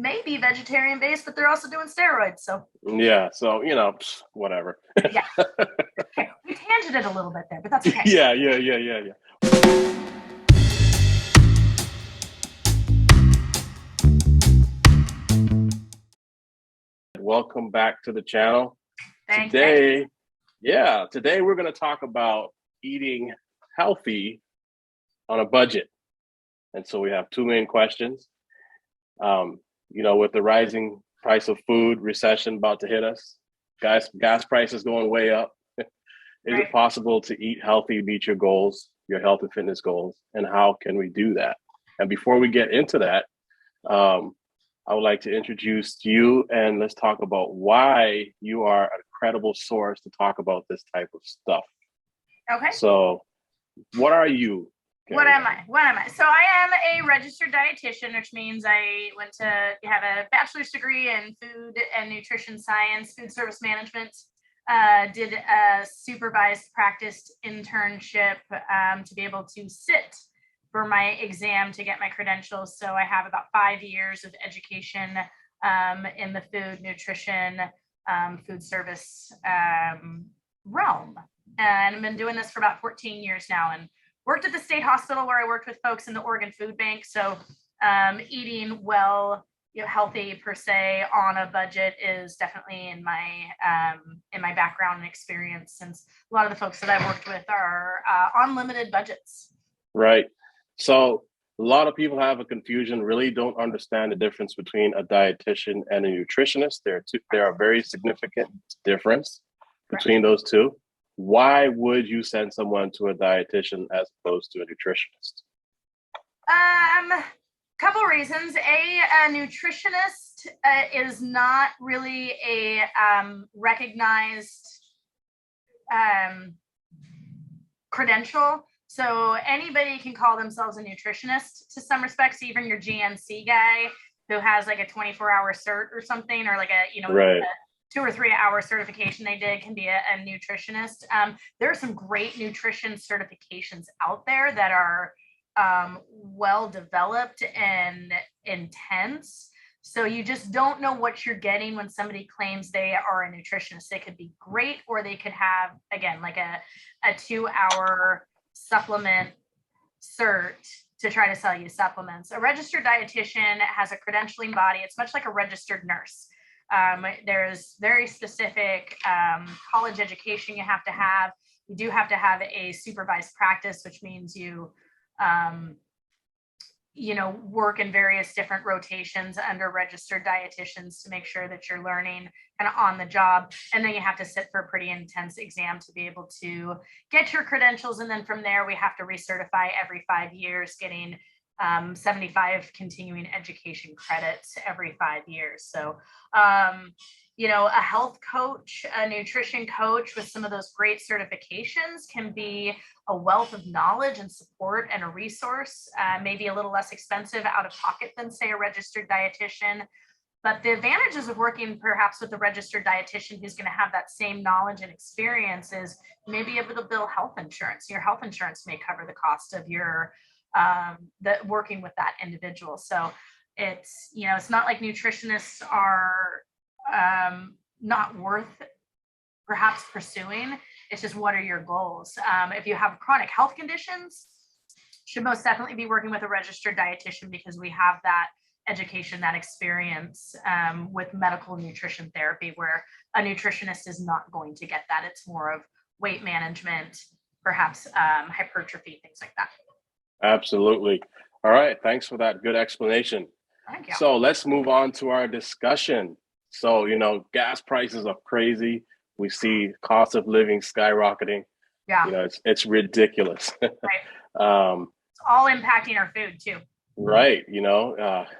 maybe vegetarian based, but they're also doing steroids. So Yeah, so whatever. yeah, okay. We tangented a little bit there, but that's okay. Yeah. Welcome back to the channel. Thank you. Today we're going to talk about eating healthy on a budget. And so we have two main questions. With the rising price of food, recession about to hit us, gas prices going way up. Is it possible to eat healthy, meet your goals, your health and fitness goals, and how can we do that? And before we get into that, I would like to introduce you and let's talk about why you are a credible source to talk about this type of stuff. Okay. So, what are you? Okay. What am I? So I am a registered dietitian, which means I went to have a bachelor's degree in food and nutrition science, food service management. Did a supervised practice internship to be able to sit for my exam to get my credentials. So I have about 5 years of education in the food, nutrition, food service realm. And I've been doing this for about 14 years now and worked at the state hospital where I worked with folks in the Oregon Food Bank. So eating well, healthy per se on a budget is definitely in my background and experience, since a lot of the folks that I've worked with are on limited budgets. Right. So a lot of people have a confusion, really don't understand the difference between a dietitian and a nutritionist. There are a very significant difference between those two. Why would you send someone to a dietitian as opposed to a nutritionist? Couple reasons. A nutritionist is not really a recognized credential. So anybody can call themselves a nutritionist to some respects, even your GNC guy who has like a 24-hour cert or something, or like a 2 or 3 hour certification they did can be a nutritionist. There are some great nutrition certifications out there that are well developed and intense. So you just don't know what you're getting when somebody claims they are a nutritionist. They could be great, or they could have, again, like a 2 hour supplement cert to try to sell you supplements. A registered dietitian has a credentialing body. It's much like a registered nurse. There's very specific college education you have to have. You do have to have a supervised practice, which means you work in various different rotations under registered dietitians to make sure that you're learning kind of on the job. And then you have to sit for a pretty intense exam to be able to get your credentials. And then from there, we have to recertify every 5 years, getting 75 continuing education credits every 5 years. So, a health coach, a nutrition coach with some of those great certifications can be a wealth of knowledge and support and a resource, maybe a little less expensive out of pocket than, say, a registered dietitian. But the advantages of working perhaps with a registered dietitian who's going to have that same knowledge and experience is you may be able to bill health insurance. Your health insurance may cover the cost of your working with that individual. So it's not like nutritionists are not worth perhaps pursuing. It's just, what are your goals? If you have chronic health conditions, should most definitely be working with a registered dietitian, because we have that education, that experience with medical nutrition therapy, where a nutritionist is not going to get that. It's more of weight management, perhaps hypertrophy, things like that. Absolutely. All right. Thanks for that good explanation. Thank you. So let's move on to our discussion. So, gas prices are crazy. We see cost of living skyrocketing. Yeah. It's ridiculous. Right. It's all impacting our food too. Right.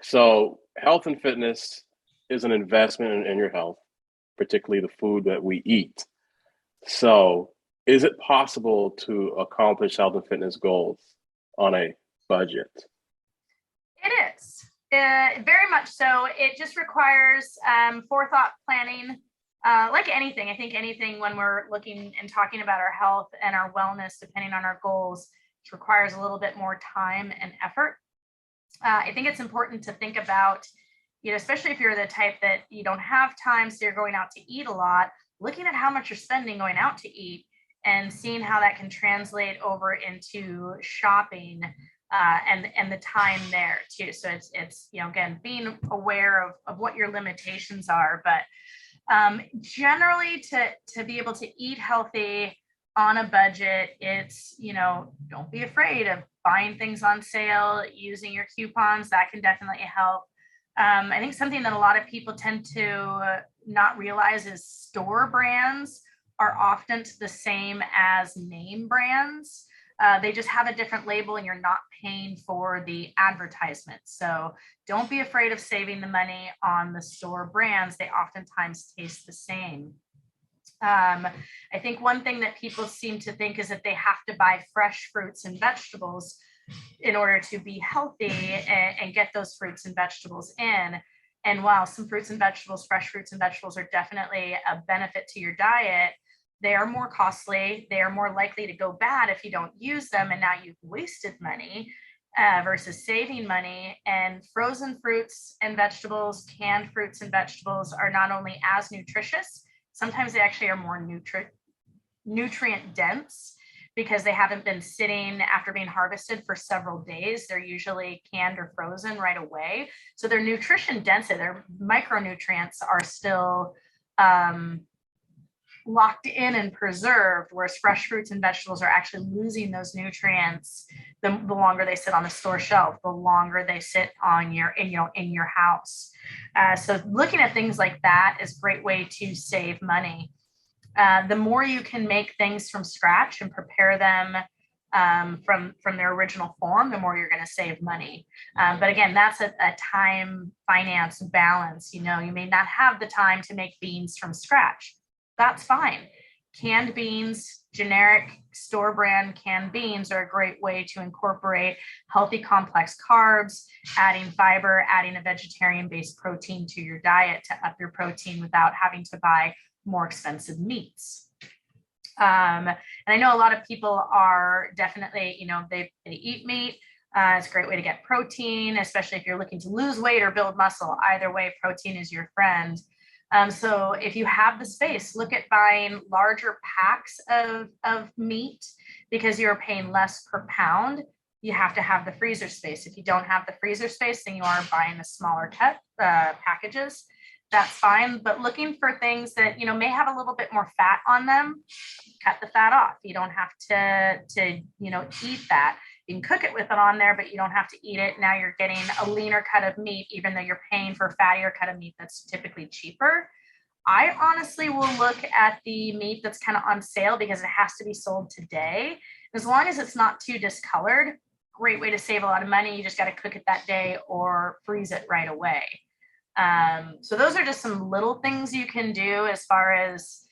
So health and fitness is an investment in your health, particularly the food that we eat. So is it possible to accomplish health and fitness goals on a budget? It is. Very much so. It just requires forethought planning. Like anything, I think anything when we're looking and talking about our health and our wellness, depending on our goals, it requires a little bit more time and effort. I think it's important to think about especially if you're the type that you don't have time, so you're going out to eat a lot, looking at how much you're spending going out to eat and seeing how that can translate over into shopping, and the time there too. So it's again, being aware of what your limitations are, but generally to be able to eat healthy on a budget, it's, don't be afraid of buying things on sale, using your coupons. That can definitely help. I think something that a lot of people tend to not realize is store brands are often the same as name brands. They just have a different label and you're not paying for the advertisement. So don't be afraid of saving the money on the store brands. They oftentimes taste the same. I think one thing that people seem to think is that they have to buy fresh fruits and vegetables in order to be healthy and get those fruits and vegetables in. And while some fruits and vegetables, fresh fruits and vegetables, are definitely a benefit to your diet, they are more costly. They are more likely to go bad if you don't use them. And now you've wasted money versus saving money. And frozen fruits and vegetables, canned fruits and vegetables are not only as nutritious, sometimes they actually are more nutrient dense because they haven't been sitting after being harvested for several days. They're usually canned or frozen right away. So their nutrition density, their micronutrients are still locked in and preserved, whereas fresh fruits and vegetables are actually losing those nutrients the longer they sit on the store shelf, the longer they sit on in your house. So looking at things like that is a great way to save money. The more you can make things from scratch and prepare them from their original form, the more you're going to save money. But again, that's a time finance balance. You may not have the time to make beans from scratch. That's fine. Canned beans, generic store brand canned beans, are a great way to incorporate healthy complex carbs, adding fiber, adding a vegetarian-based protein to your diet to up your protein without having to buy more expensive meats. And I know a lot of people are definitely, they eat meat. It's a great way to get protein, especially if you're looking to lose weight or build muscle. Either way, protein is your friend. So if you have the space, look at buying larger packs of meat because you're paying less per pound. You have to have the freezer space. If you don't have the freezer space, then you are buying the smaller packages. That's fine. But looking for things that, may have a little bit more fat on them, cut the fat off. You don't have to eat that. You can cook it with it on there, but you don't have to eat it. Now you're getting a leaner cut of meat, even though you're paying for a fattier cut of meat that's typically cheaper. I honestly will look at the meat that's kind of on sale because it has to be sold today. As long as it's not too discolored, great way to save a lot of money. You just got to cook it that day or freeze it right away. So those are just some little things you can do as far as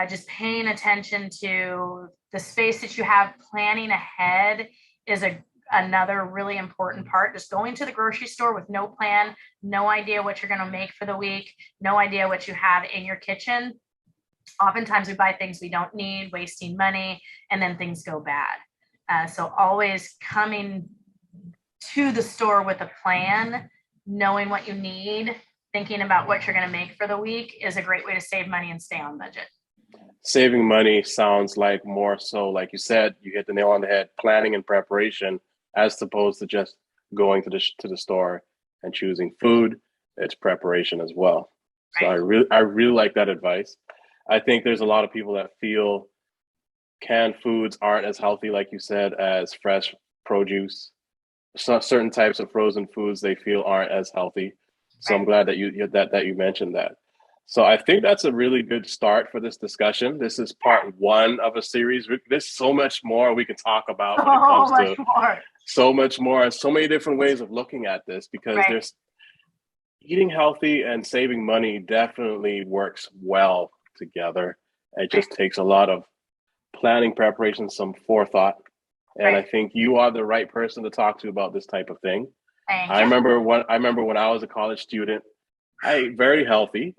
just paying attention to the space that you have. Planning ahead is another really important part. Just going to the grocery store with no plan, no idea what you're going to make for the week, no idea what you have in your kitchen. Oftentimes we buy things we don't need, wasting money, and then things go bad. So always coming to the store with a plan, knowing what you need, thinking about what you're going to make for the week is a great way to save money and stay on budget. Saving money sounds like more so, like you said, you hit the nail on the head, planning and preparation, as opposed to just going to the store and choosing food. It's preparation as well. So Right. I really like that advice. I think there's a lot of people that feel canned foods aren't as healthy, like you said, as fresh produce. So certain types of frozen foods they feel aren't as healthy. So I'm Right. glad that you mentioned that. So I think that's a really good start for this discussion. This is part one of a series. There's so much more we can talk about when it So comes much to more. so much more, so many different ways of looking at this, because Right. there's eating healthy and saving money definitely works well together. It Right. just takes a lot of planning, preparation, some forethought. And I Right. think you are the right person to talk to about this type of thing. Thank I you. remember when I was a college student, I ate very healthy,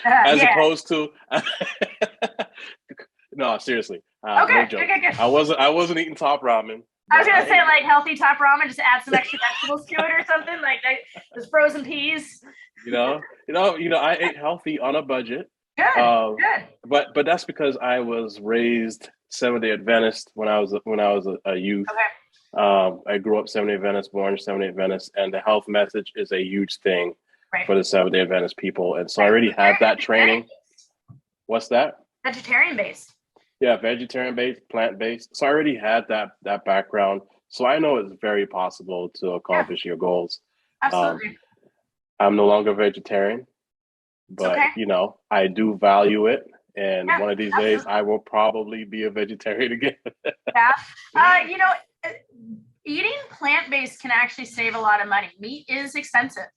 as Yeah. opposed to no, seriously, no Okay. joke. Good. I wasn't eating top ramen. I was but gonna say like healthy top ramen, just add some extra vegetables to it or something like that. There's frozen peas. I ate healthy on a budget. Good, Uh, good. but that's because I was raised Seventh-day Adventist when I was a youth. Okay. I grew up Seventh-day Adventist, born Seventh-day Adventist, and the health message is a huge thing Right. for the Seventh-day Adventist people. And so I already had that training. What's that? Vegetarian based. Yeah, vegetarian based, plant based. So I already had that background. So I know it's very possible to accomplish your goals. Um, Absolutely. I'm no longer vegetarian, but Okay. I do value it. And Yeah, one of these absolutely. days, I will probably be a vegetarian again. Yeah. Eating plant-based can actually save a lot of money. Meat is expensive.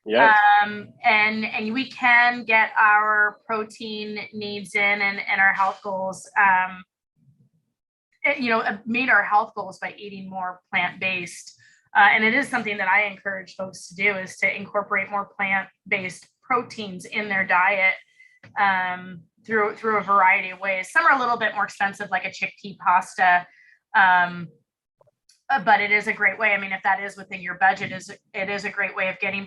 Yes. And we can get our protein needs in and our health goals, meet our health goals by eating more plant-based. And it is something that I encourage folks to do, is to incorporate more plant-based proteins in their diet, through a variety of ways. Some are a little bit more expensive, like a chickpea pasta. But it is a great way. I mean, if that is within your budget, it is a great way of getting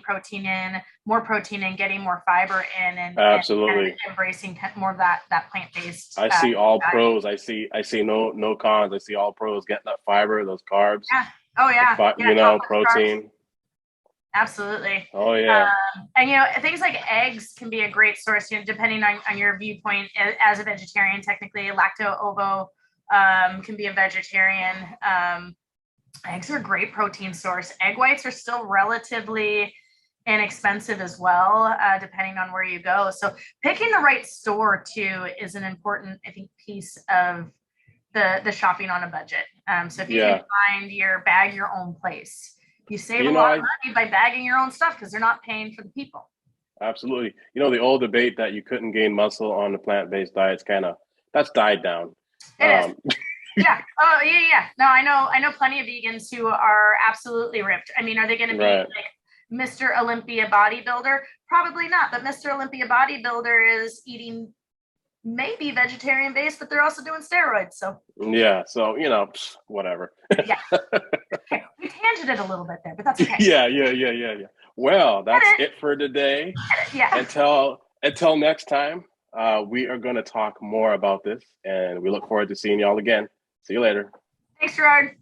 more protein in, getting more fiber in, and Absolutely. and embracing more of that plant-based. I see all diet. pros. I see no cons. I see all pros getting that fiber, those carbs. Yeah. Oh yeah. Protein. Carbs. Absolutely. Oh yeah. And things like eggs can be a great source, depending on your viewpoint as a vegetarian. Technically, lacto-ovo can be a vegetarian. Eggs are a great protein source. Egg whites are still relatively inexpensive as well, depending on where you go. So picking the right store too is an important, I think, piece of the shopping on a budget. So if you can bag your own place, you save a lot of money by bagging your own stuff, because they're not paying for the people. Absolutely. The old debate that you couldn't gain muscle on the plant-based diets, that's died down. It is. Yeah. Oh, yeah. No, I know plenty of vegans who are absolutely ripped. I mean, are they going to be like Mr. Olympia bodybuilder? Probably not. But Mr. Olympia bodybuilder is eating maybe vegetarian based, but they're also doing steroids. So yeah. So whatever. Yeah. Okay. We tangented a little bit there, but that's okay. Yeah. Well, that's it for today. Yeah. Until next time, we are going to talk more about this, and we look forward to seeing y'all again. See you later. Thanks, Gerard.